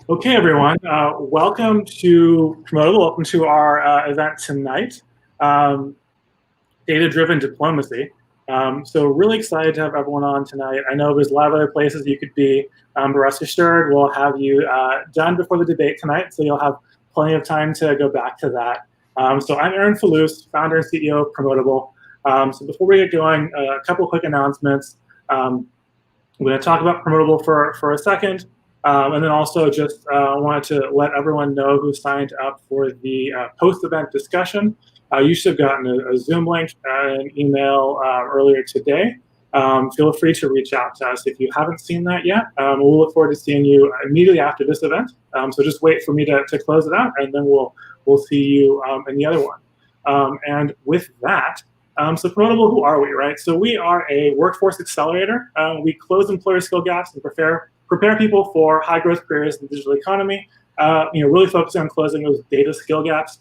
Okay, everyone, welcome to Promotable. Welcome to our event tonight, Data-Driven Diplomacy. So really excited to have everyone on tonight. I know there's a lot of other places you could be, but rest assured we'll have you done before the debate tonight, so you'll have plenty of time to go back to that. So I'm Aaron Fallouse, founder and CEO of Promotable. So before we get going, a couple quick announcements. I'm going to talk about Promotable for a second. And then also just wanted to let everyone know who signed up for the post-event discussion. You should have gotten a Zoom link and an email earlier today. Feel free to reach out to us if you haven't seen that yet. We'll look forward to seeing you immediately after this event. So just wait for me to close it out, and then we'll see you in the other one. And with that, so Promotable, who are we, right? So we are a workforce accelerator. We close employer skill gaps and prepare people for high growth careers in the digital economy, really focusing on closing those data skill gaps.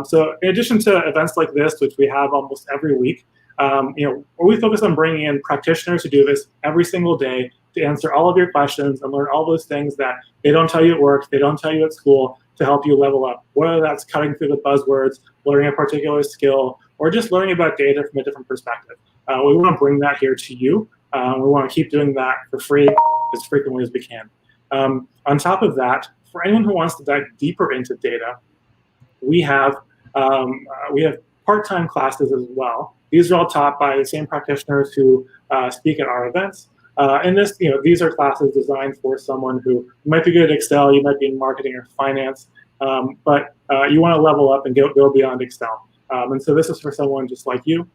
So in addition to events like this, which we have almost every week, we focus on bringing in practitioners who do this every single day to answer all of your questions and learn all those things that they don't tell you at work, they don't tell you at school, to help you level up, whether that's cutting through the buzzwords, learning a particular skill, or just learning about data from a different perspective. We want to bring that here to you. We want to keep doing that for free as frequently as we can. On top of that, for anyone who wants to dive deeper into data, we have part-time classes as well. These are all taught by the same practitioners who speak at our events. And these are classes designed for someone who might be good at Excel, you might be in marketing or finance, but you want to level up and go beyond Excel. And so this is for someone just like you.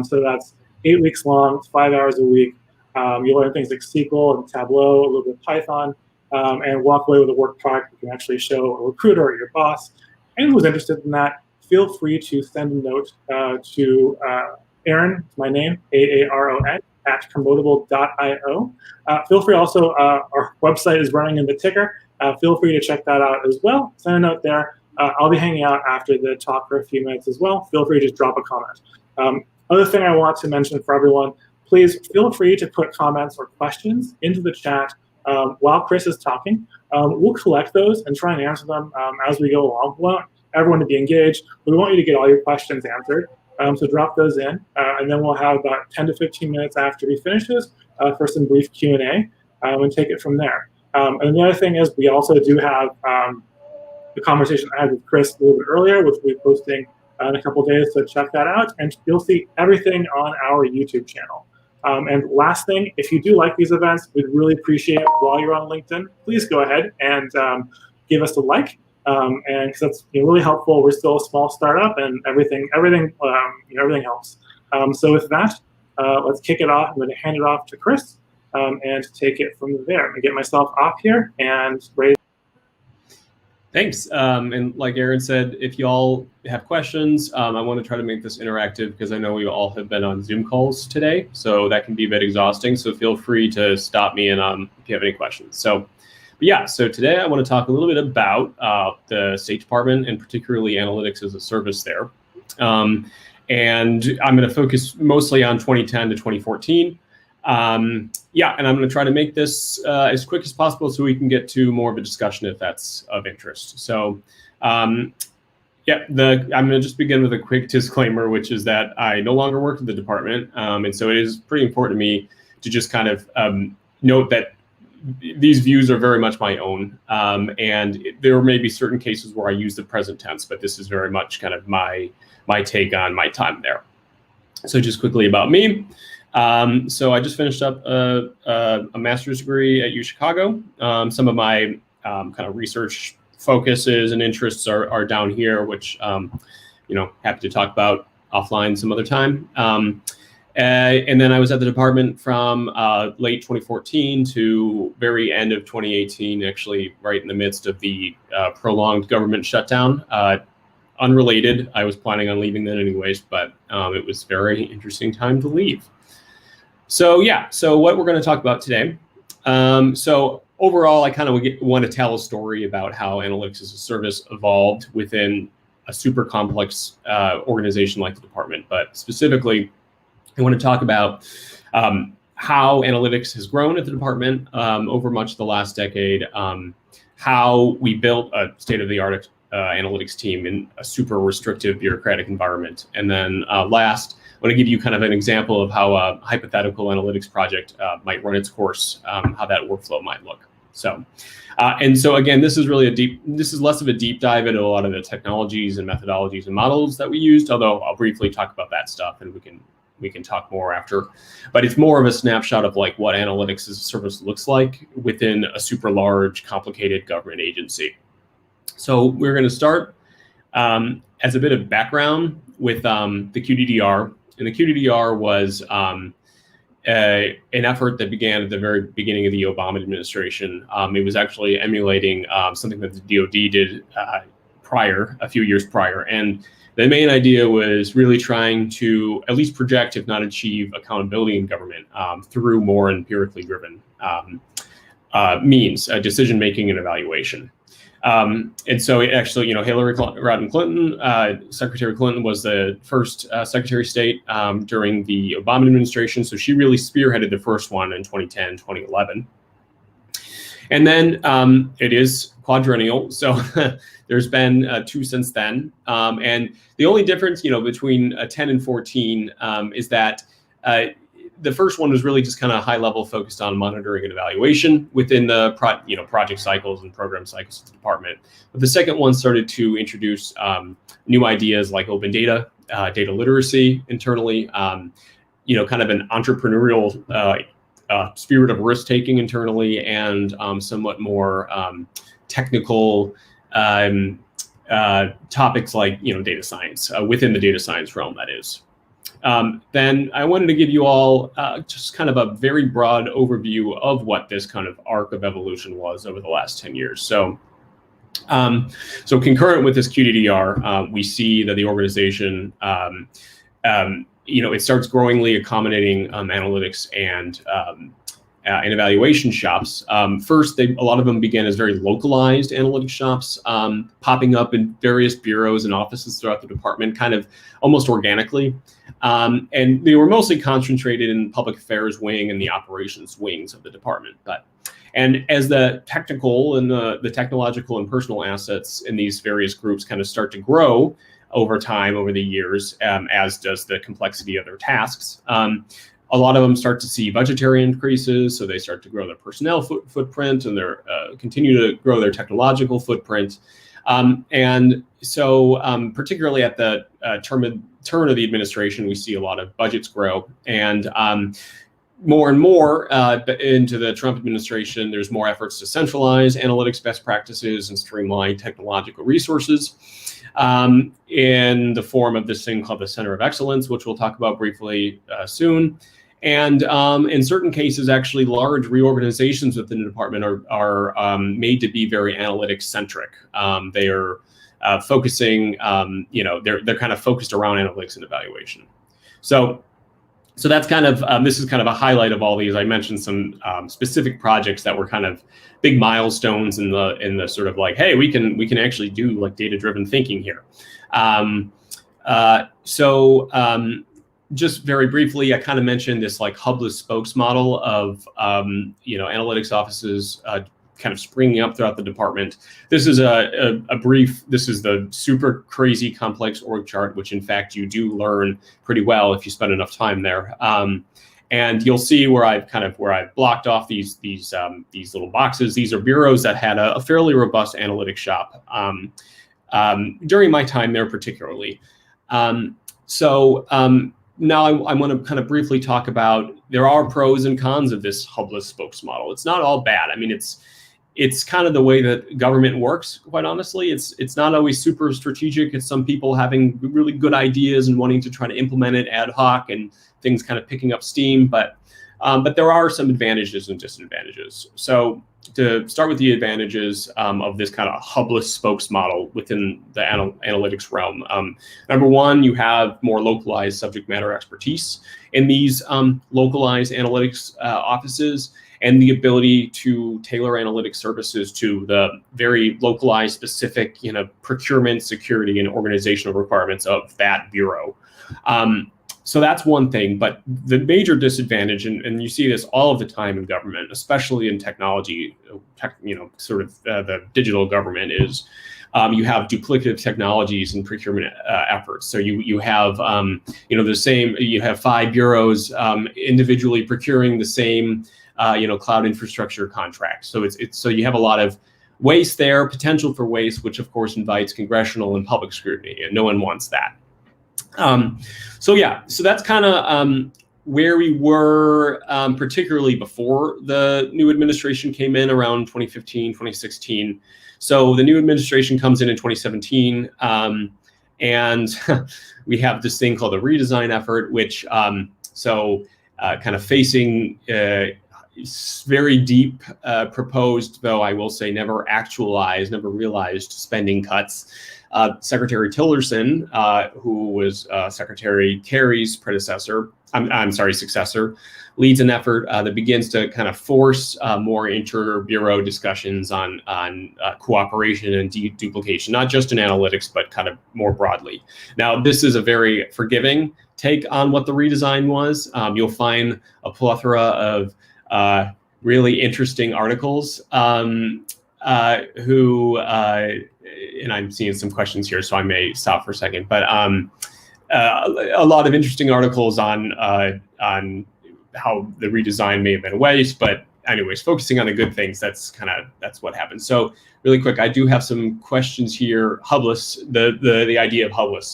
So that's 8 weeks long, 5 hours a week. You learn things like SQL and Tableau, a little bit of Python, and walk away with a work product you can actually show a recruiter or your boss. Anyone who's interested in that, feel free to send a note to Aaron, my name, Aaron, at promotable.io. Feel free also, our website is running in the ticker. Feel free to check that out as well. Send a note there. I'll be hanging out after the talk for a few minutes as well. Feel free to just drop a comment. Other thing I want to mention for everyone, please feel free to put comments or questions into the chat while Chris is talking. We'll collect those and try and answer them as we go along. We want everyone to be engaged. We want you to get all your questions answered. So drop those in, and then we'll have about 10 to 15 minutes after he finishes for some brief Q&A and take it from there. And the other thing is we also do have the conversation I had with Chris a little bit earlier, which we'll be posting in a couple of days, so check that out. And you'll see everything on our YouTube channel. And last thing, if you do like these events, we'd really appreciate it while you're on LinkedIn. Please go ahead and give us a like, and because that's really helpful. We're still a small startup, and everything helps. So with that, let's kick it off. I'm going to hand it off to Chris and take it from there. I'm going to get myself off here and ready. Thanks. And like Aaron said, if you all have questions, I want to try to make this interactive because I know we all have been on Zoom calls today, so that can be a bit exhausting. So feel free to stop me and if you have any questions. So today I want to talk a little bit about the State Department and particularly analytics as a service there. And I'm going to focus mostly on 2010 to 2014. And I'm going to try to make this as quick as possible so we can get to more of a discussion if that's of interest. So, I'm going to just begin with a quick disclaimer, which is that I no longer work at the department. And so it is pretty important to me to just kind of note that these views are very much my own. And there may be certain cases where I use the present tense, but this is very much kind of my take on my time there. So just quickly about me. So I just finished up a master's degree at Chicago. Some of my kind of research focuses and interests are down here, which happy to talk about offline some other time. And then I was at the department from late 2014 to very end of 2018, actually right in the midst of the prolonged government shutdown. Unrelated, I was planning on leaving then anyways, but it was a very interesting time to leave. So what we're going to talk about today. So overall, I kind of want to tell a story about how analytics as a service evolved within a super complex organization like the department. But specifically, I want to talk about how analytics has grown at the department over much of the last decade, how we built a state-of-the-art analytics team in a super restrictive bureaucratic environment. And then last, I want to give you kind of an example of how a hypothetical analytics project might run its course, how that workflow might look. So, and so again, this is less of a deep dive into a lot of the technologies and methodologies and models that we used, although I'll briefly talk about that stuff and we can talk more after. But it's more of a snapshot of like what analytics as a service looks like within a super large, complicated government agency. So we're going to start as a bit of background with the QDDR. And the QDDR was an effort that began at the very beginning of the Obama administration. It was actually emulating something that the DoD did a few years prior. And the main idea was really trying to at least project, if not achieve, accountability in government through more empirically driven means, decision-making and evaluation. And so it actually, Hillary Rodham Clinton, Secretary Clinton was the first Secretary of State during the Obama administration. So she really spearheaded the first one in 2010, 2011. And then it is quadrennial. So there's been two since then. And the only difference, between 10 and 14 is that the first one was really just kind of high level focused on monitoring and evaluation within the project cycles and program cycles of the department. But the second one started to introduce new ideas like open data, data literacy internally, kind of an entrepreneurial spirit of risk taking internally, and somewhat more technical topics like data science within the data science realm, that is. Then I wanted to give you all just kind of a very broad overview of what this kind of arc of evolution was over the last 10 years. So, so concurrent with this QDDR, we see that the organization, it starts growingly accommodating analytics and evaluation shops. First, a lot of them began as very localized analytics shops, popping up in various bureaus and offices throughout the department, kind of almost organically. And they were mostly concentrated in public affairs wing and the operations wings of the department. And as the technical and the technological and personal assets in these various groups kind of start to grow over time, over the years, as does the complexity of their tasks, a lot of them start to see budgetary increases, so they start to grow their personnel footprint and their continue to grow their technological footprint. And so particularly at the turn of the administration, we see a lot of budgets grow. And more and more into the Trump administration, there's more efforts to centralize analytics best practices and streamline technological resources in the form of this thing called the Center of Excellence, which we'll talk about briefly soon. And in certain cases, actually large reorganizations within the department are made to be very analytics centric. They are focusing, they're kind of focused around analytics and evaluation. So that's kind of, this is kind of a highlight of all these. I mentioned some specific projects that were kind of big milestones in the sort of like, hey, we can actually do like data-driven thinking here. Just very briefly, I kind of mentioned this like hubless spokes model of analytics offices kind of springing up throughout the department. This is this is the super crazy complex org chart, which in fact you do learn pretty well if you spend enough time there. And you'll see where I've blocked off these little boxes. These are bureaus that had a fairly robust analytics shop during my time there particularly. Now I want to kind of briefly talk about, there are pros and cons of this hubless spokes model. It's not all bad. I mean, it's kind of the way that government works, quite honestly. It's not always super strategic. It's some people having really good ideas and wanting to try to implement it ad hoc and things kind of picking up steam, but there are some advantages and disadvantages. So to start with the advantages of this kind of hubless spokes model within the analytics realm. Number one, you have more localized subject matter expertise in these localized analytics offices, and the ability to tailor analytics services to the very localized, specific, procurement, security, and organizational requirements of that bureau. So that's one thing, but the major disadvantage, and you see this all of the time in government, especially in technology, the digital government, is you have duplicative technologies and procurement efforts. So you have you have 5 bureaus individually procuring the same cloud infrastructure contract. So so you have a lot of waste there, potential for waste, which of course invites congressional and public scrutiny, and no one wants that. So that's kind of where we were, particularly before the new administration came in around 2015, 2016. So the new administration comes in 2017, and we have this thing called the redesign effort, which kind of facing very deep proposed, though I will say never realized spending cuts. Secretary Tillerson, who was Secretary Kerry's successor, leads an effort that begins to kind of force more inter-bureau discussions on cooperation and deduplication, not just in analytics, but kind of more broadly. Now, this is a very forgiving take on what the redesign was. You'll find a plethora of really interesting articles and I'm seeing some questions here, so I may stop for a second. But a lot of interesting articles on how the redesign may have been a waste. But anyways, focusing on the good things, that's what happened. So really quick, I do have some questions here. Hubless, the idea of hubless.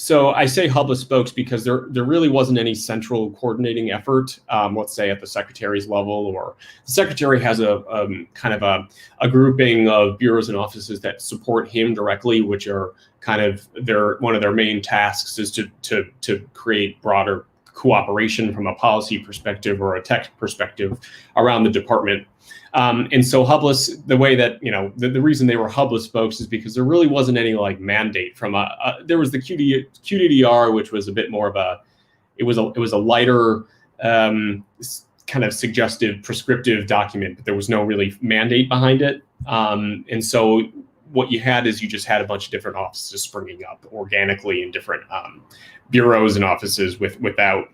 So I say hubless spokes because there really wasn't any central coordinating effort, let's say at the secretary's level, or the secretary has a kind of a grouping of bureaus and offices that support him directly, which are kind of one of their main tasks is to create broader cooperation from a policy perspective or a tech perspective around the department. And so hubless, the way that, the reason they were hubless folks is because there really wasn't any mandate from there was the QDDR, which was a bit more of it was a lighter kind of suggestive prescriptive document, but there was no really mandate behind it. And so what you had is you just had a bunch of different offices springing up organically in different bureaus and offices without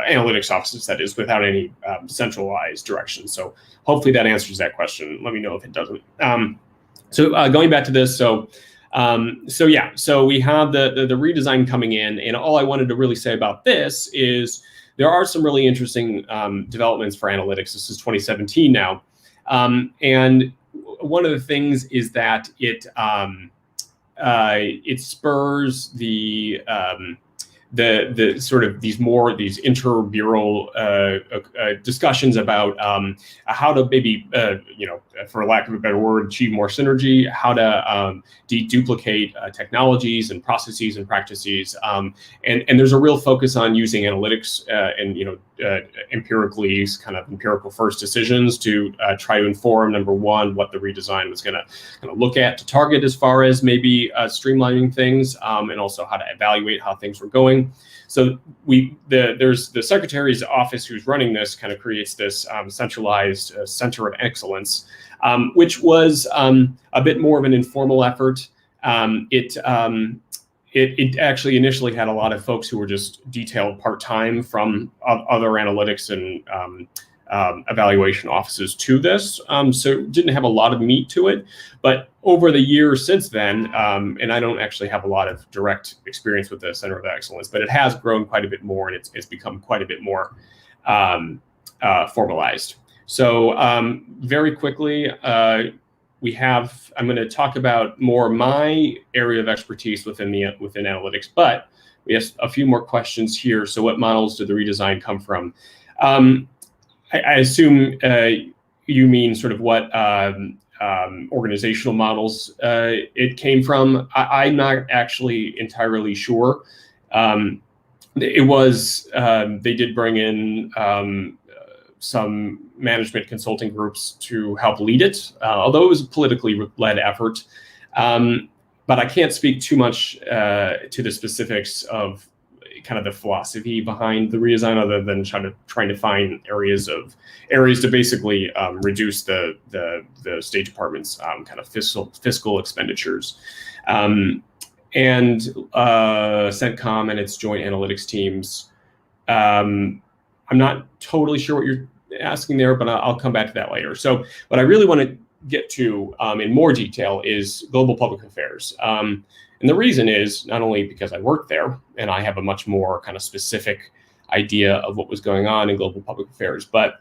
analytics offices, that is, without any centralized direction. So hopefully that answers that question. Let me know if it doesn't. So going back to this, so we have the redesign coming in, and all I wanted to really say about this is there are some really interesting developments for analytics. This is 2017 now, and one of the things is that it spurs the sort of these inter-bureau discussions about how to maybe for lack of a better word, achieve more synergy, how to deduplicate technologies and processes and practices, and there's a real focus on using analytics and empirically, kind of empirical first decisions to try to inform, number one, what the redesign was going to look at to target as far as maybe streamlining things, and also how to evaluate how things were going. So there's the secretary's office who's running this kind of creates this centralized center of excellence, which was a bit more of an informal effort. It actually initially had a lot of folks who were just detailed part-time from other analytics and evaluation offices to this. So it didn't have a lot of meat to it. But over the years since then, and I don't actually have a lot of direct experience with the Center of Excellence, but it has grown quite a bit more, and it's become quite a bit more formalized. So very quickly, I'm going to talk about more my area of expertise within analytics, but we have a few more questions here. So what models did the redesign come from? I assume you mean sort of what organizational models it came from. I'm not actually entirely sure. It was, they did bring in some management consulting groups to help lead it, although it was a politically led effort. But I can't speak too much to the specifics of kind of the philosophy behind the redesign, other than trying to find areas to basically reduce the State Department's kind of fiscal expenditures. CENTCOM and its joint analytics teams. I'm not totally sure what you're asking there, but I'll come back to that later. So what I really want to get to in more detail is global public affairs. And the reason is not only because I work there and I have a much more kind of specific idea of what was going on in global public affairs, but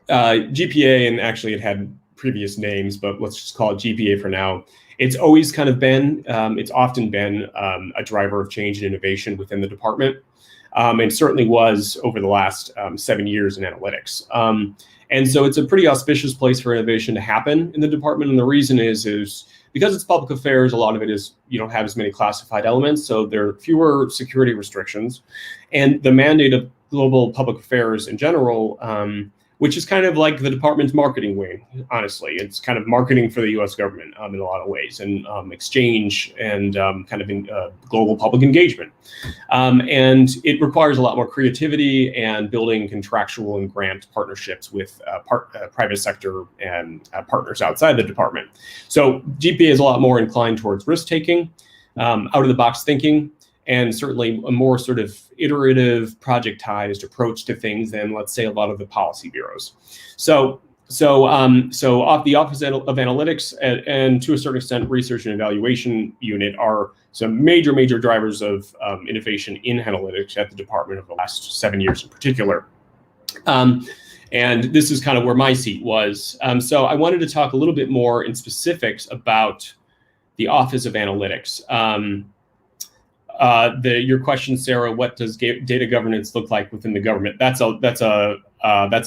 GPA, and actually it had previous names, but let's just call it GPA for now. It's always kind of been, it's often been a driver of change and innovation within the department. And certainly was over the last 7 years in analytics. And so it's a pretty auspicious place for innovation to happen in the department. And the reason is because it's public affairs, a lot of it is, you don't have as many classified elements, so there are fewer security restrictions. And the mandate of global public affairs in general, which is kind of like the department's marketing wing, honestly. It's kind of marketing for the US government in a lot of ways, and exchange and kind of global public engagement. And it requires a lot more creativity and building contractual and grant partnerships with private sector and partners outside the department. So GPA is a lot more inclined towards risk-taking, out-of-the-box thinking, and certainly a more sort of iterative, projectized approach to things than, let's say, a lot of the policy bureaus. So off the Office of Analytics and to a certain extent, Research and Evaluation Unit are some major drivers of innovation in analytics at the department over the last 7 years in particular. And this is kind of where my seat was. So I wanted to talk a little bit more in specifics about the Office of Analytics. Your question, Sarah, what does data governance look like within the government? That's a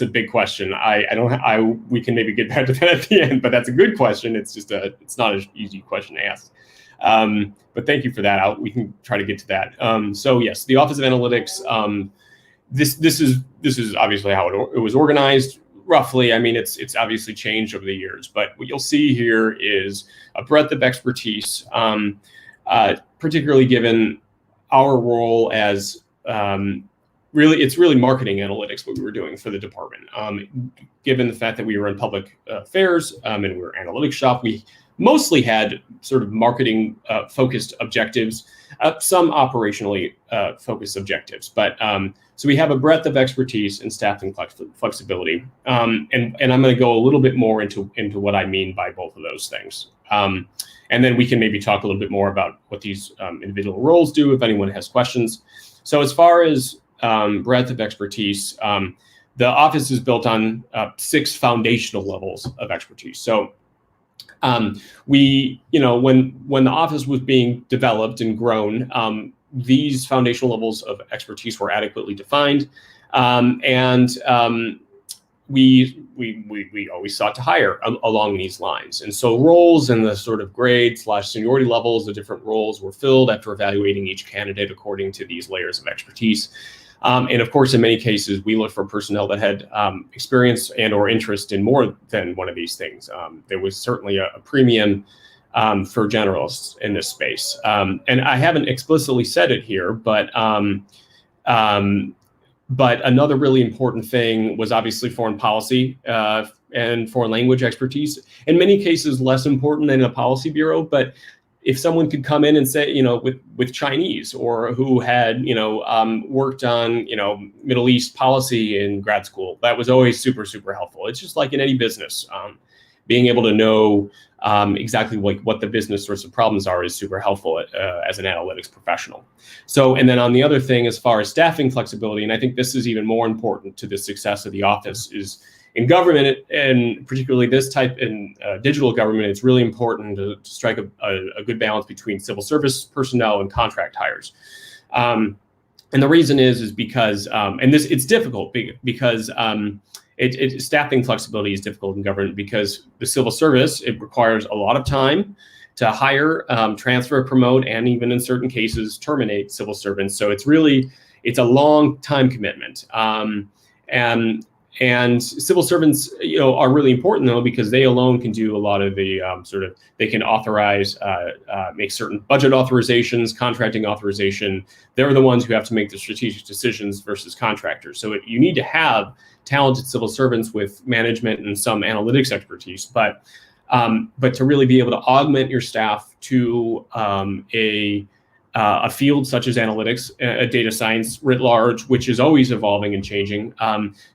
big question. We can maybe get back to that at the end, but that's a good question. It's just it's not an easy question to ask. But thank you for that. We can try to get to that. So yes, the Office of Analytics. This is obviously how it was organized. Roughly, I mean, it's obviously changed over the years, but what you'll see here is a breadth of expertise. Particularly given our role as it's really marketing analytics, what we were doing for the department. Given the fact that we were in public affairs and we were analytics shop, we mostly had sort of marketing focused objectives, some operationally focused objectives. But so we have a breadth of expertise and staffing flexibility. And I'm going to go a little bit more into what I mean by both of those things. And then we can maybe talk a little bit more about what these individual roles do if anyone has questions. So as far as breadth of expertise, the office is built on 6 foundational levels of expertise. So when the office was being developed and grown, these foundational levels of expertise were adequately defined. We always sought to hire along these lines. And so roles and the sort of grade/seniority levels, the different roles were filled after evaluating each candidate according to these layers of expertise. And of course, in many cases, we looked for personnel that had experience and or interest in more than one of these things. There was certainly a premium for generalists in this space. And I haven't explicitly said it here, but another really important thing was obviously foreign policy and foreign language expertise. In many cases, less important than a policy bureau. But if someone could come in and say, with Chinese, or who had, worked on, Middle East policy in grad school, that was always super, super helpful. It's just like in any business, being able to know exactly what the business sorts of problems are is super helpful as an analytics professional. So, and then on the other thing, as far as staffing flexibility, and I think this is even more important to the success of the office, is in government, and particularly this type in digital government, it's really important to strike a good balance between civil service personnel and contract hires. And the reason is because, and it's difficult because staffing flexibility is difficult in government because the civil service, it requires a lot of time to hire, transfer, promote, and even in certain cases, terminate civil servants. So it's a long time commitment. And civil servants, are really important though, because they alone can do a lot of the they can authorize, make certain budget authorizations, contracting authorization. They're the ones who have to make the strategic decisions versus contractors. So you need to have talented civil servants with management and some analytics expertise. But but to really be able to augment your staff to a field such as analytics, data science writ large, which is always evolving and changing,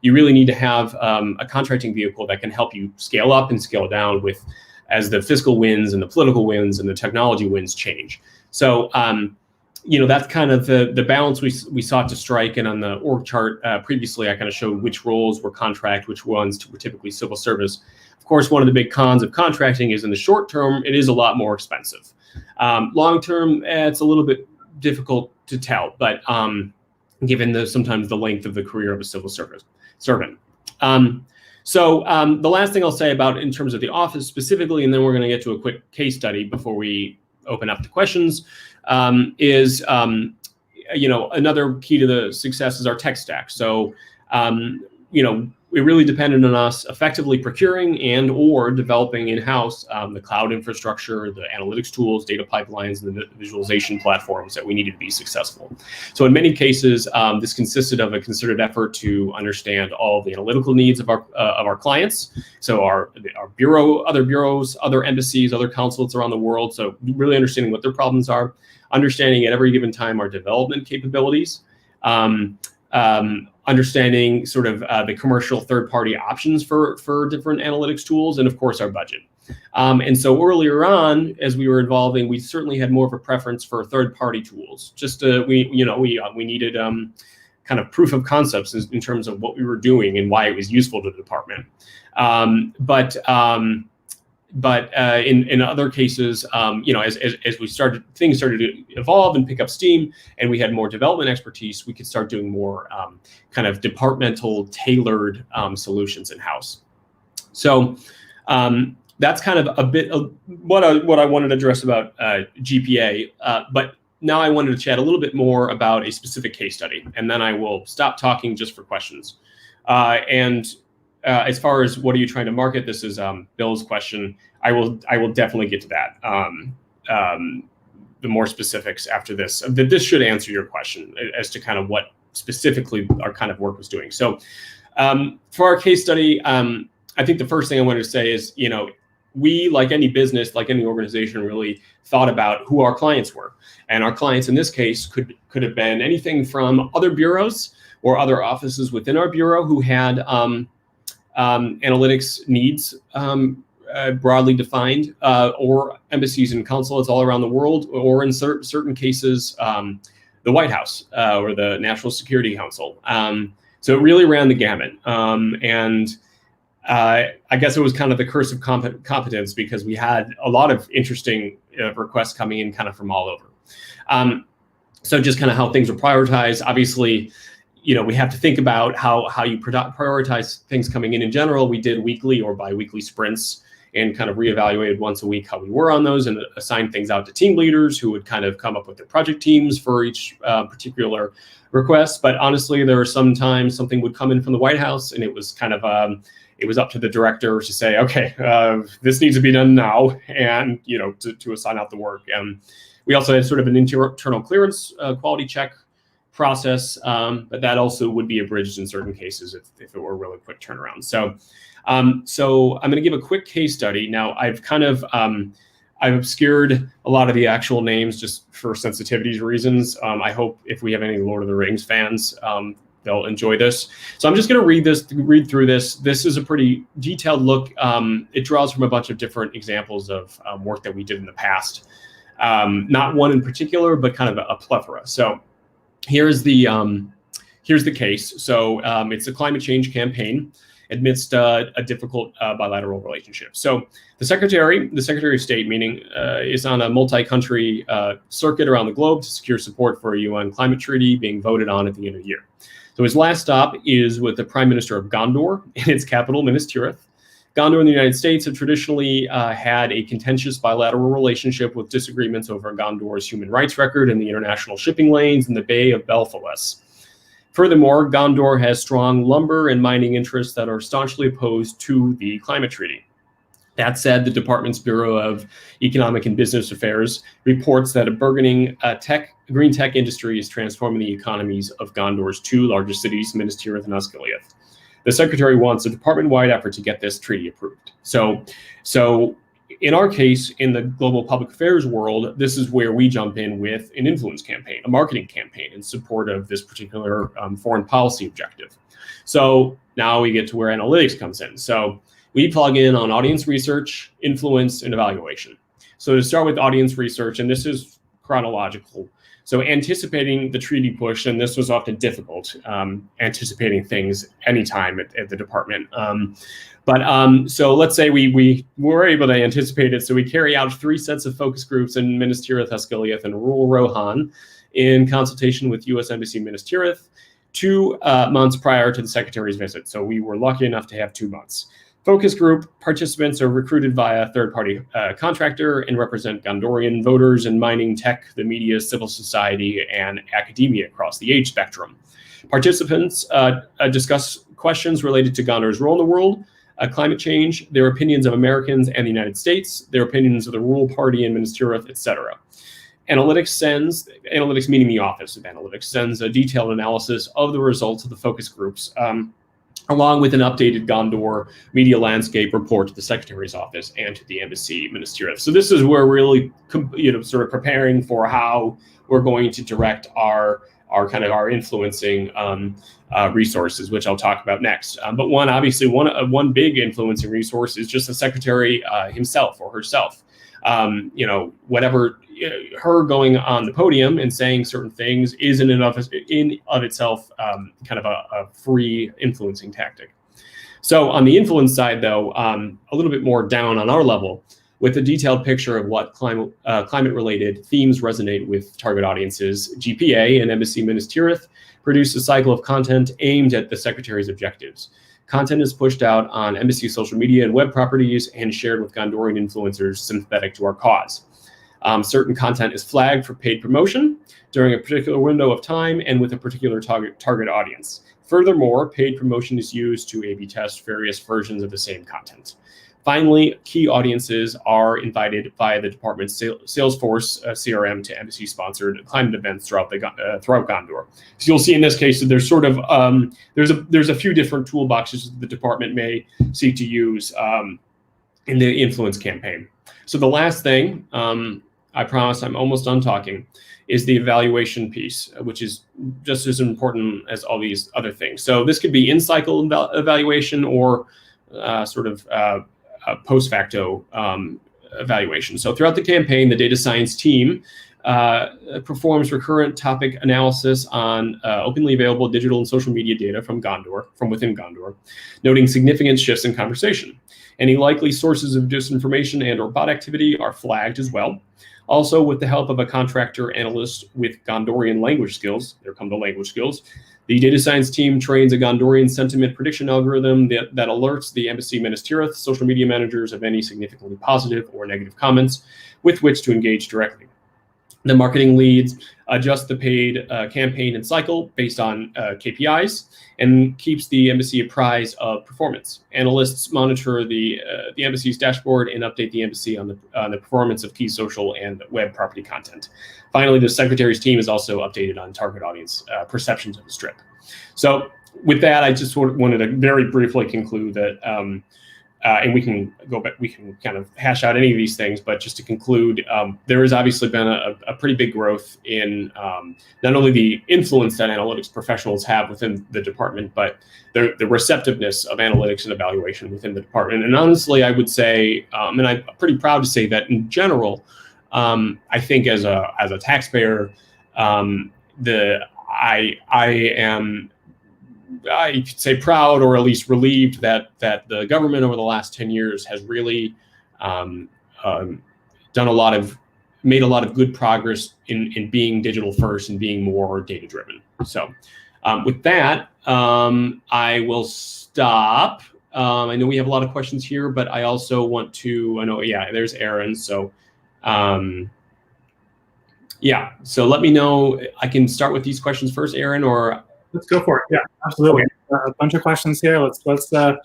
you really need to have a contracting vehicle that can help you scale up and scale down with as the fiscal winds and the political winds and the technology winds change. So, that's kind of the balance we sought to strike. And on the org chart previously, I kind of showed which roles were contract, which ones were typically civil service. Of course, one of the big cons of contracting is in the short term, it is a lot more expensive. Long term, it's a little bit difficult to tell, but given sometimes the length of the career of a civil servant. So the last thing I'll say about in terms of the office specifically, and then we're going to get to a quick case study before we open up to questions, is another key to the success is our tech stack. So it really depended on us effectively procuring and or developing in-house the cloud infrastructure, the analytics tools, data pipelines, and the visualization platforms that we needed to be successful. So in many cases, this consisted of a concerted effort to understand all the analytical needs of our clients. So our bureau, other bureaus, other embassies, other consulates around the world. So really understanding what their problems are, understanding at every given time our development capabilities, understanding sort of the commercial third-party options for different analytics tools, and of course our budget. And so earlier on, as we were evolving, we certainly had more of a preference for third-party tools. Just we needed kind of proof of concepts in terms of what we were doing and why it was useful to the department. But in other cases, as things started to evolve and pick up steam, and we had more development expertise, we could start doing more kind of departmental tailored solutions in house. So that's kind of a bit of what I wanted to address about GPA. But now I wanted to chat a little bit more about a specific case study, and then I will stop talking just for questions. As far as what are you trying to market, this is Bill's question. I will definitely get to that. The more specifics after this. This should answer your question as to kind of what specifically our kind of work was doing. So for our case study, I think the first thing I wanted to say is, we, like any business, like any organization, really thought about who our clients were. And our clients in this case could have been anything from other bureaus or other offices within our bureau who had analytics needs broadly defined, or embassies and consulates all around the world, or in certain cases, the White House or the National Security Council. So it really ran the gamut. I guess it was kind of the curse of competence, because we had a lot of interesting requests coming in kind of from all over. So just kind of how things were prioritized. Obviously, we have to think about how you prioritize things coming in general. We did weekly or bi-weekly sprints and kind of reevaluated once a week how we were on those, and assigned things out to team leaders who would kind of come up with their project teams for each particular request. But honestly, there were sometimes something would come in from the White House, and it was kind of it was up to the director to say, okay, this needs to be done now, and to assign out the work. And we also had sort of an internal clearance quality check process, but that also would be abridged in certain cases if it were a really quick turnaround. So I'm going to give a quick case study. Now, I've kind of I've obscured a lot of the actual names just for sensitivity reasons. I hope if we have any Lord of the Rings fans, they'll enjoy this. So I'm just going to read through this. This is a pretty detailed look. It draws from a bunch of different examples of work that we did in the past. Not one in particular, but kind of a plethora. So here's the case. So it's a climate change campaign amidst a difficult bilateral relationship. So the Secretary of State, meaning, is on a multi-country circuit around the globe to secure support for a UN climate treaty being voted on at the end of the year. So his last stop is with the Prime Minister of Gondor in its capital, Minas Tirith. Gondor and the United States have traditionally had a contentious bilateral relationship with disagreements over Gondor's human rights record in the international shipping lanes in the Bay of Belfast. Furthermore, Gondor has strong lumber and mining interests that are staunchly opposed to the climate treaty. That said, the department's Bureau of Economic and Business Affairs reports that a burgeoning green tech industry is transforming the economies of Gondor's two largest cities, Minas Tirith and Osgiliath. The Secretary wants a department-wide effort to get this treaty approved. So in our case, in the global public affairs world, this is where we jump in with an influence campaign, a marketing campaign in support of this particular foreign policy objective. So now we get to where analytics comes in. So we plug in on audience research, influence, and evaluation. So to start with audience research, and this is chronological. So anticipating the treaty push, and this was often difficult, anticipating things anytime at the department. So let's say we were able to anticipate it. So we carry out 3 sets of focus groups in Minas Tirith, Asgiliath, and rural Rohan in consultation with U.S. Embassy Minas Tirith 2 months prior to the Secretary's visit. So we were lucky enough to have 2 months. Focus group participants are recruited via third-party contractor and represent Gondorian voters in mining, tech, the media, civil society, and academia across the age spectrum. Participants discuss questions related to Gondor's role in the world, climate change, their opinions of Americans and the United States, their opinions of the rural party in Minas Tirith, etc. Analytics meaning the Office of Analytics, sends a detailed analysis of the results of the focus groups, along with an updated Gondor media landscape report to the Secretary's office and to the Embassy Minas Tirith. So this is where we're really, sort of preparing for how we're going to direct our influencing resources, which I'll talk about next. But one big influencing resource is just the Secretary himself or herself. Whatever her going on the podium and saying certain things is in and of itself kind of a free influencing tactic. So on the influence side, though, a little bit more down on our level, with a detailed picture of what climate-related themes resonate with target audiences, GPA and Embassy Minas Tirith produce a cycle of content aimed at the Secretary's objectives. Content is pushed out on Embassy social media and web properties and shared with Gondorian influencers sympathetic to our cause. Certain content is flagged for paid promotion during a particular window of time and with a particular target audience. Furthermore, paid promotion is used to A/B test various versions of the same content. Finally, key audiences are invited via the department's Salesforce CRM to embassy-sponsored climate events throughout Gondor. So you'll see in this case that there's sort of there's a few different toolboxes the department may seek to use in the influence campaign. So the last thing, I promise I'm almost done talking, is the evaluation piece, which is just as important as all these other things. So this could be in-cycle evaluation or post facto evaluation. So throughout the campaign, the data science team performs recurrent topic analysis on openly available digital and social media data from within Gondor, noting significant shifts in conversation. Any likely sources of disinformation and or bot activity are flagged as well. Also, with the help of a contractor analyst with Gondorian language skills, there come the language skills, the data science team trains a Gondorian sentiment prediction algorithm that alerts the Embassy Minas Tirith social media managers of any significantly positive or negative comments with which to engage directly. The marketing leads adjust the paid campaign and cycle based on KPIs and keeps the embassy apprised of performance. Analysts monitor the embassy's dashboard and update the embassy on the performance of key social and web property content. Finally, the Secretary's team is also updated on target audience perceptions of the strip. So with that, I just wanted to very briefly conclude that, and we can go back, we can kind of hash out any of these things, but just to conclude, there has obviously been a pretty big growth in not only the influence that analytics professionals have within the department, but the receptiveness of analytics and evaluation within the department. And honestly, I would say, and I'm pretty proud to say that in general, I think as a taxpayer, I could say proud or at least relieved that the government over the last 10 years has really made a lot of good progress in being digital first and being more data driven. So with that, I will stop. I know we have a lot of questions here, but I also want to, there's Aaron. So so let me know. I can start with these questions first, Aaron, or let's go for it. Yeah, absolutely. A bunch of questions here. Let's try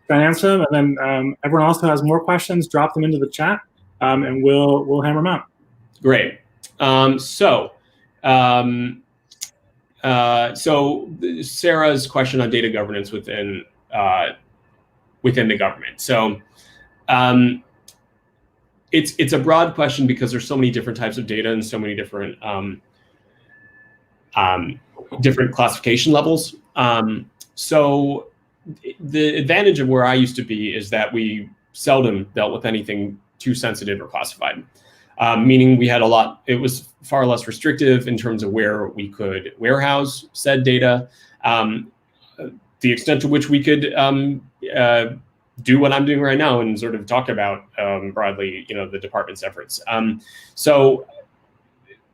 and answer them, and then everyone else who has more questions, drop them into the chat, and we'll hammer them out. Great. So Sarah's question on data governance within the government. So it's a broad question because there's so many different types of data and so many different different classification levels. So the advantage of where I used to be is that we seldom dealt with anything too sensitive or classified, meaning we had it was far less restrictive in terms of where we could warehouse said data, the extent to which we could do what I'm doing right now and sort of talk about broadly, the department's efforts. So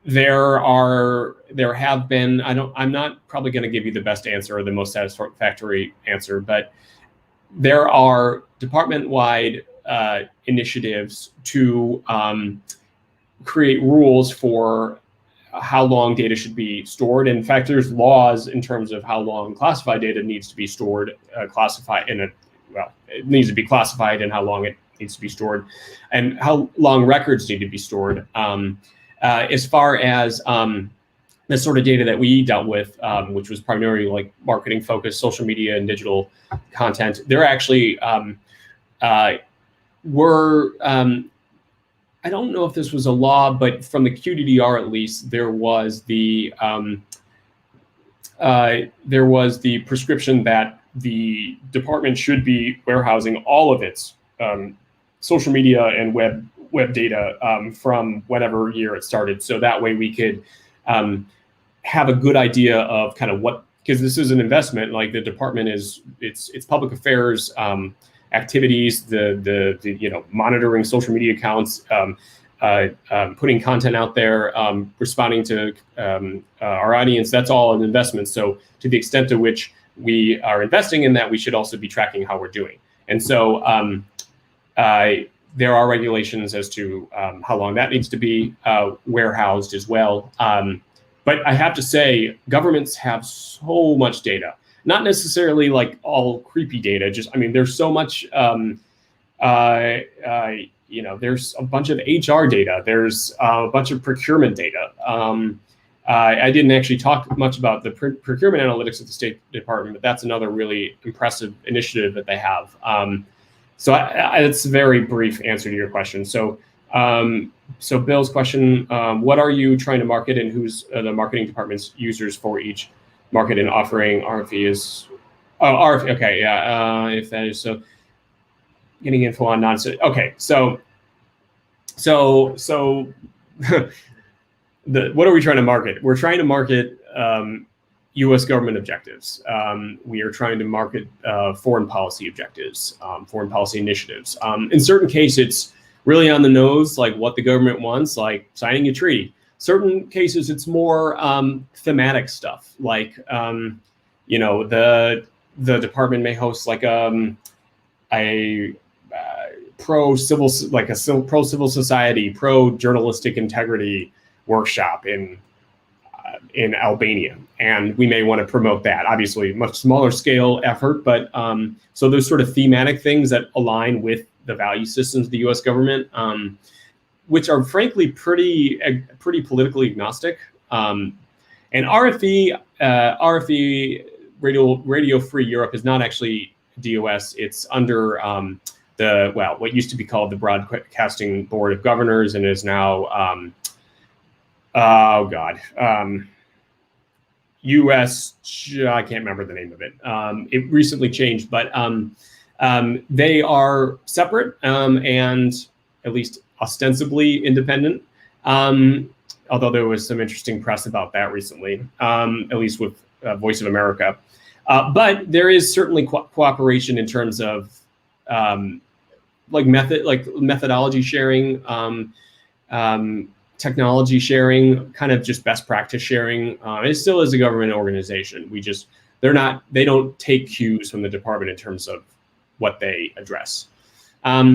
there have been, I'm not probably going to give you the best answer or the most satisfactory answer, but there are department-wide initiatives to create rules for how long data should be stored. In fact, there's laws in terms of how long classified data needs to be stored, it needs to be classified and how long it needs to be stored, and how long records need to be stored. As far as the sort of data that we dealt with, which was primarily like marketing focused, social media and digital content, there actually were, I don't know if this was a law, but from the QDDR at least, there was the prescription that the department should be warehousing all of its social media and web data from whatever year it started. So that way we could have a good idea of kind of because this is an investment, like the department it's public affairs activities, the monitoring social media accounts, putting content out there, responding to our audience. That's all an investment. So to the extent to which we are investing in that, we should also be tracking how we're doing. And so there are regulations as to how long that needs to be warehoused as well. But I have to say, governments have so much data, not necessarily like all creepy data. There's so much, there's a bunch of HR data. There's a bunch of procurement data. I didn't actually talk much about the procurement analytics at the State Department, but that's another really impressive initiative that they have. So it's a very brief answer to your question. So Bill's question, what are you trying to market and who's the marketing department's users for each market and offering? RFE is, RFE, okay, yeah, if that is so. Getting info on okay, so what are we trying to market? We're trying to market U.S. government objectives. We are trying to market foreign policy objectives, foreign policy initiatives. In certain cases, it's really on the nose, like what the government wants, like signing a treaty. Certain cases, it's more thematic stuff, like the department may host like a pro-civil society, pro-journalistic integrity workshop in Albania, and we may want to promote that. Obviously, much smaller scale effort, but so those sort of thematic things that align with the value systems of the U.S. government, which are frankly pretty politically agnostic. And RFE Radio Free Europe is not actually DOS. It's under what used to be called the Broadcasting Board of Governors, and is now U.S. I can't remember the name of it. It recently changed, but they are separate and at least ostensibly independent. Although there was some interesting press about that recently, at least with Voice of America. But there is certainly cooperation in terms of methodology sharing, technology sharing, kind of just best practice sharing. It still is a government organization. They don't take cues from the department in terms of what they address. Let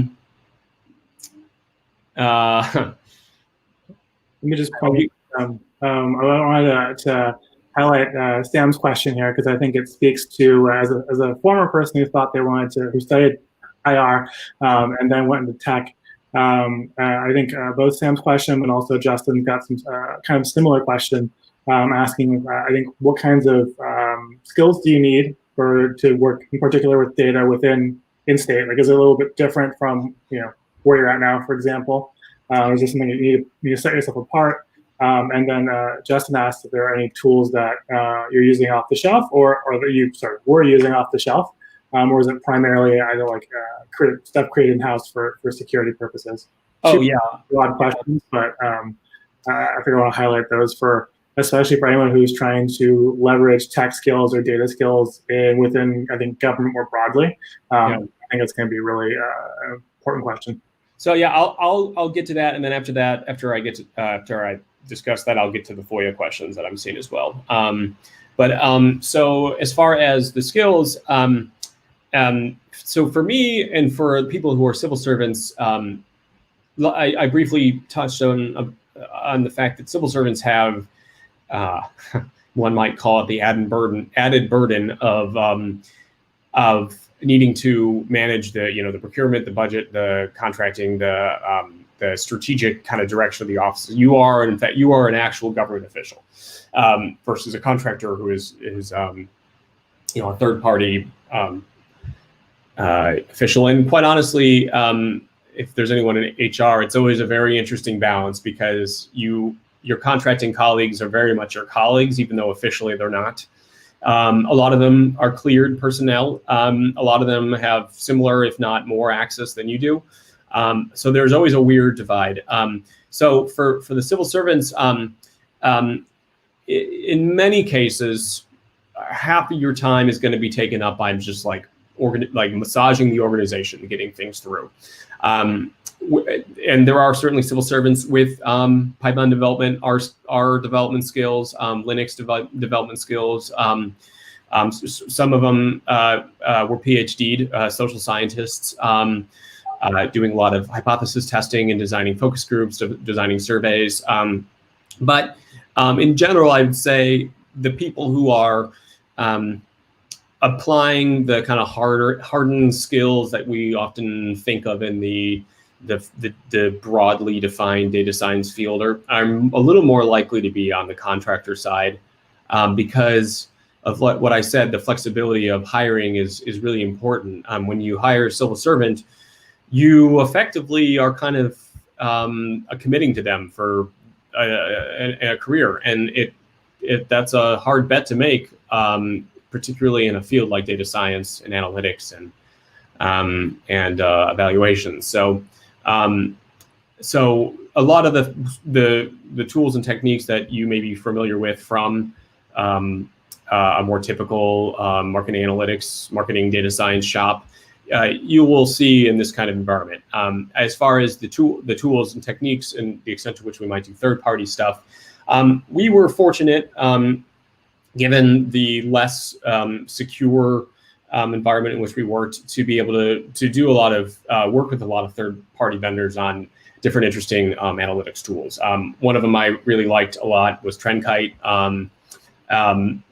me just point. I wanted to highlight Sam's question here because I think it speaks to as a former person who thought who studied IR and then went into tech. I think both Sam's question and also Justin got some kind of similar question asking, I think, what kinds of skills do you need to work in particular with data in state? Like, is it a little bit different from where you're at now, for example? Is this something you need to set yourself apart? And then Justin asked if there are any tools that you're using off the shelf, or that you were using off the shelf, or is it primarily either like stuff created in house for security purposes? Oh yeah, a lot of questions, but I figure I want to highlight those especially for anyone who's trying to leverage tech skills or data skills within, I think, government more broadly. I think it's going to be really an important question. So yeah, I'll get to that, and then after that, after I discuss that, I'll get to the FOIA questions that I'm seeing as well. So as far as the skills, so for me and for people who are civil servants, I briefly touched on the fact that civil servants have, one might call it the added burden of needing to manage the procurement, the budget, the contracting, the strategic kind of direction of the office. You are an actual government official versus a contractor who is a third party official. And quite honestly, if there's anyone in HR, it's always a very interesting balance, because your contracting colleagues are very much your colleagues, even though officially they're not. A lot of them are cleared personnel. A lot of them have similar, if not more, access than you do. So there's always a weird divide. So for the civil servants, in many cases, half of your time is going to be taken up by just like massaging the organization and getting things through. And there are certainly civil servants with Python development, R development skills, Linux development skills. Some of them were PhD'd, social scientists, doing a lot of hypothesis testing and designing focus groups, designing surveys. But in general, I would say the people who are applying the kind of hardened skills that we often think of in the broadly defined data science field are a little more likely to be on the contractor side, because of what I said. The flexibility of hiring is really important. When you hire a civil servant, you effectively are kind of committing to them for a career, and that's a hard bet to make, particularly in a field like data science and analytics and evaluation. So a lot of the tools and techniques that you may be familiar with from a more typical marketing analytics, marketing data science shop, you will see in this kind of environment. As far as the tools and techniques and the extent to which we might do third-party stuff, we were fortunate, given the less secure environment in which we worked, to be able to do a lot of work with a lot of third-party vendors on different interesting analytics tools. One of them I really liked a lot was TrendKite,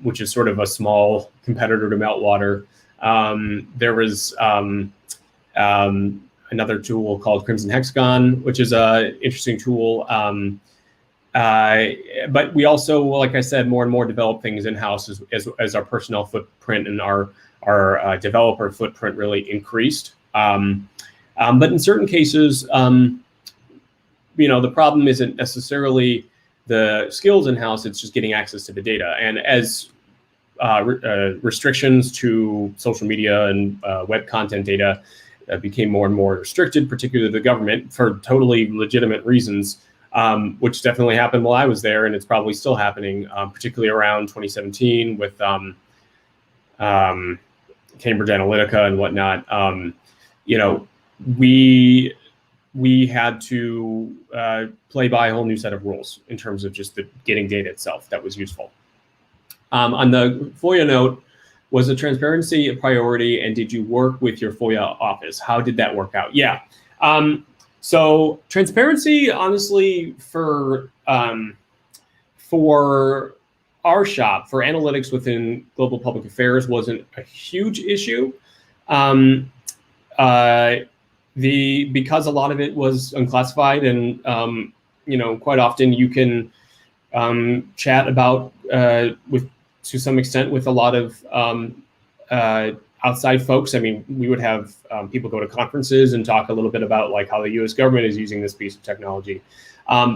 which is sort of a small competitor to Meltwater. There was another tool called Crimson Hexagon, which is an interesting tool. But we also, like I said, more and more develop things in-house as our personnel footprint and our developer footprint really increased. But in certain cases, the problem isn't necessarily the skills in-house, it's just getting access to the data. And as restrictions to social media and web content data became more and more restricted, particularly the government, for totally legitimate reasons, which definitely happened while I was there, and it's probably still happening, particularly around 2017 with Cambridge Analytica and whatnot. We had to play by a whole new set of rules in terms of just getting data itself that was useful. On the FOIA note, was the transparency a priority, and did you work with your FOIA office? How did that work out? Yeah. So transparency, honestly, for our shop, for analytics within global public affairs, wasn't a huge issue. Because a lot of it was unclassified, and quite often you can chat about to some extent with a lot of outside folks. I mean, we would have people go to conferences and talk a little bit about like how the U.S. government is using this piece of technology.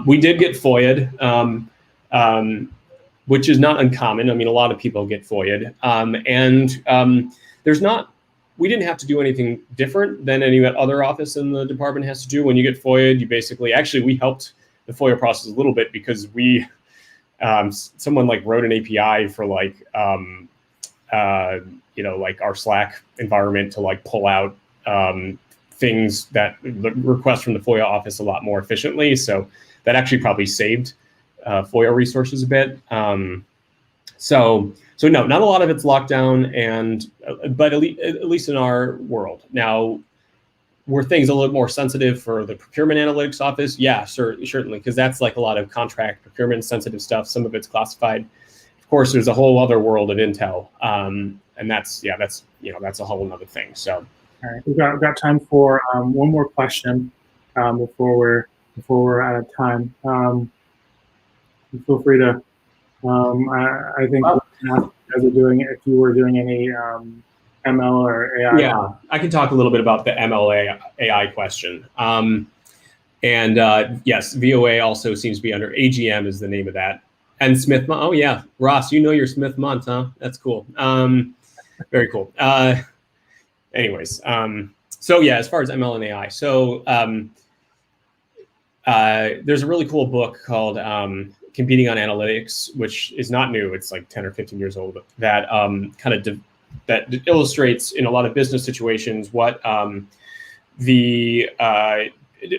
We did get FOIA'd, which is not uncommon. I mean, a lot of people get FOIA'd, we didn't have to do anything different than any other office in the department has to do. When you get FOIA'd, you basically, actually, we helped the FOIA process a little bit because someone like wrote an API for like, like our Slack environment to like pull out things that the requests from the FOIA office a lot more efficiently. So that actually probably saved FOIA resources a bit. So no, not a lot of it's locked down, but at least in our world. Now, were things a little more sensitive for the procurement analytics office? Yeah, certainly, because that's like a lot of contract procurement sensitive stuff. Some of it's classified. Of course, there's a whole other world of intel, and that's a whole another thing. So, all right, we've got time for one more question before we're out of time. Feel free to. I think you guys are doing, if you were doing any ML or AI. Yeah, I can talk a little bit about the ML AI question. Yes, VOA also seems to be under AGM is the name of that. And Smith, oh yeah, Ross, you know your Smith month, huh? That's cool. Very cool. Anyways, so yeah, as far as ML and AI, so there's a really cool book called Competing on Analytics, which is not new. It's like 10 or 15 years old. That that illustrates in a lot of business situations what the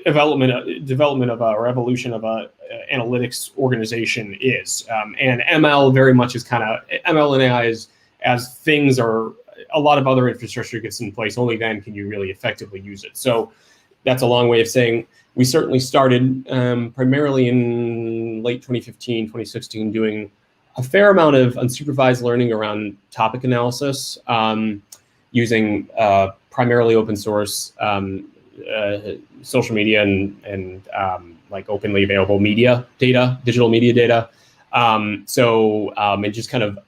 development of or evolution of a analytics organization is. And ML very much is ML and AI is as things are, a lot of other infrastructure gets in place, only then can you really effectively use it. So that's a long way of saying we certainly started primarily in late 2015, 2016, doing a fair amount of unsupervised learning around topic analysis, using primarily open source social media and like openly available media data, digital media data. And just kind of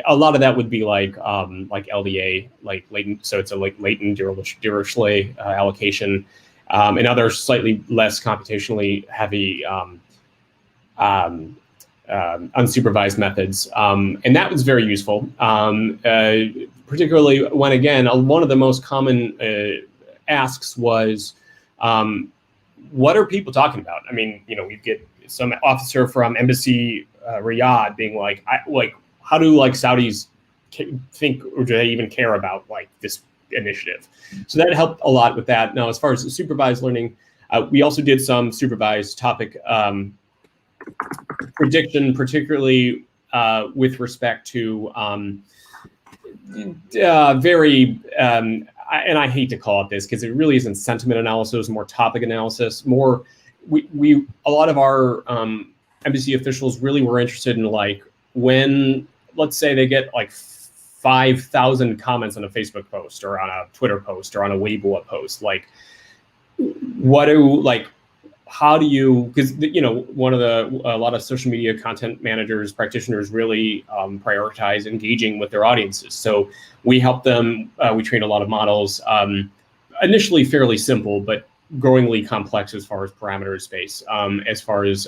a lot of that would be like LDA, like latent. So it's a like latent Dirichlet allocation. And other slightly less computationally heavy unsupervised methods. And that was very useful, particularly when, again, one of the most common asks was, what are people talking about? I mean, we get some officer from Embassy Riyadh being like, how do like Saudis think, or do they even care about like this initiative? So that helped a lot with that. Now, as far as the supervised learning, we also did some supervised topic prediction, particularly with respect to and I hate to call it this because it really isn't sentiment analysis, more topic analysis. A lot of our embassy officials really were interested in like when, let's say they get like 5,000 comments on a Facebook post or on a Twitter post or on a Weibo post, like how do you, because a lot of social media content managers, practitioners really prioritize engaging with their audiences. So we help them, we train a lot of models, initially fairly simple, but growingly complex as far as parameter space, as far as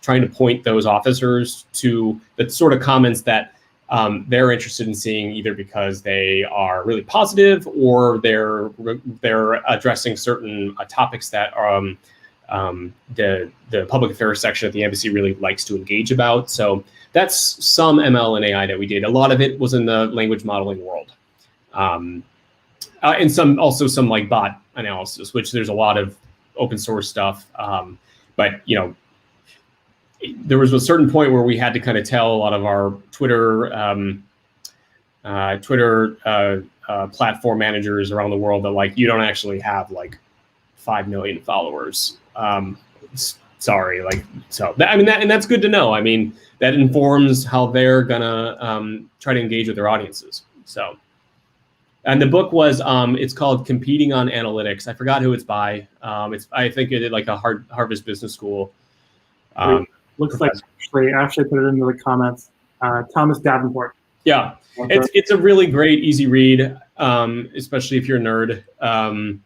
trying to point those officers to the sort of comments that they're interested in seeing, either because they are really positive or they're addressing certain topics that the public affairs section at the embassy really likes to engage about. So that's some ML and AI that we did. A lot of it was in the language modeling world, and some like bot analysis, which there's a lot of open source stuff. But there was a certain point where we had to kind of tell a lot of our Twitter platform managers around the world that like you don't actually have like 5 million followers. Sorry, and that's good to know. I mean, that informs how they're gonna try to engage with their audiences. So, and the book was it's called Competing on Analytics. I forgot who it's by. I think it did like a Harvard Business School. Looks like actually put it into the comments. Thomas Davenport. Yeah, it's a really great, easy read, especially if you're a nerd, on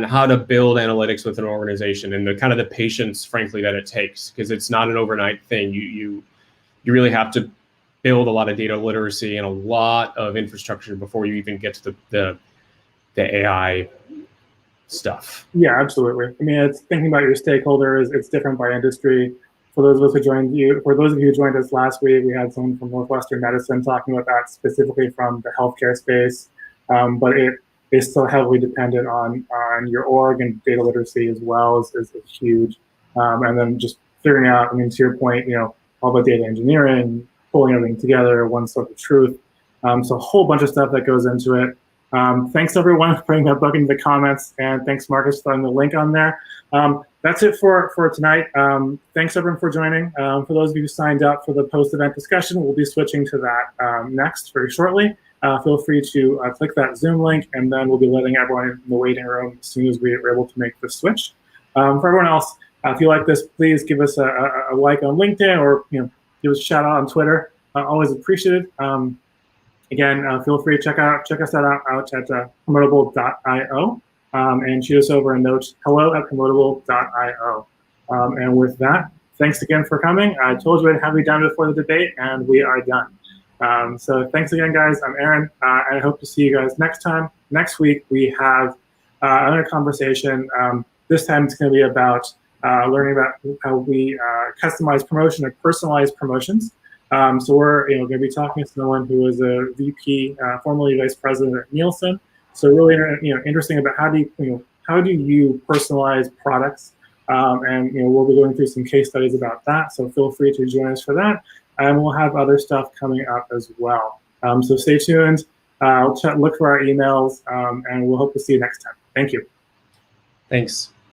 how to build analytics with an organization and the kind of the patience, frankly, that it takes, because it's not an overnight thing. You really have to build a lot of data literacy and a lot of infrastructure before you even get to the AI stuff. Yeah, absolutely. I mean, it's thinking about your stakeholders. It's different by industry. For those of us who joined you, for those of you who joined us last week, we had someone from Northwestern Medicine talking about that specifically from the healthcare space. But it is still heavily dependent on your org, and data literacy as well is huge. And then just figuring out, I mean, to your point, all the data engineering, pulling everything together, one source of truth. So a whole bunch of stuff that goes into it. Thanks everyone for putting that book into the comments, and thanks Marcus for throwing the link on there. That's it for tonight. Thanks everyone for joining. For those of you who signed up for the post-event discussion, we'll be switching to that next very shortly. Feel free to click that Zoom link, and then we'll be letting everyone in the waiting room as soon as we're able to make the switch. For everyone else, if you like this, please give us a like on LinkedIn, or give us a shout out on Twitter. Always appreciated. Again, feel free to check us out at promotable.io, and shoot us over a note, hello@promotable.io. And with that, thanks again for coming. I told you I'd have you done before the debate, and we are done. So thanks again, guys. I'm Aaron, and I hope to see you guys next time. Next week, we have another conversation. This time it's going to be about learning about how we customize promotion or personalize promotions. So we're going to be talking to someone who is a VP, formerly vice president at Nielsen. So really interesting about how do you personalize products, and we'll be going through some case studies about that. So feel free to join us for that, and we'll have other stuff coming up as well. So stay tuned. Look for our emails, and we'll hope to see you next time. Thank you. Thanks.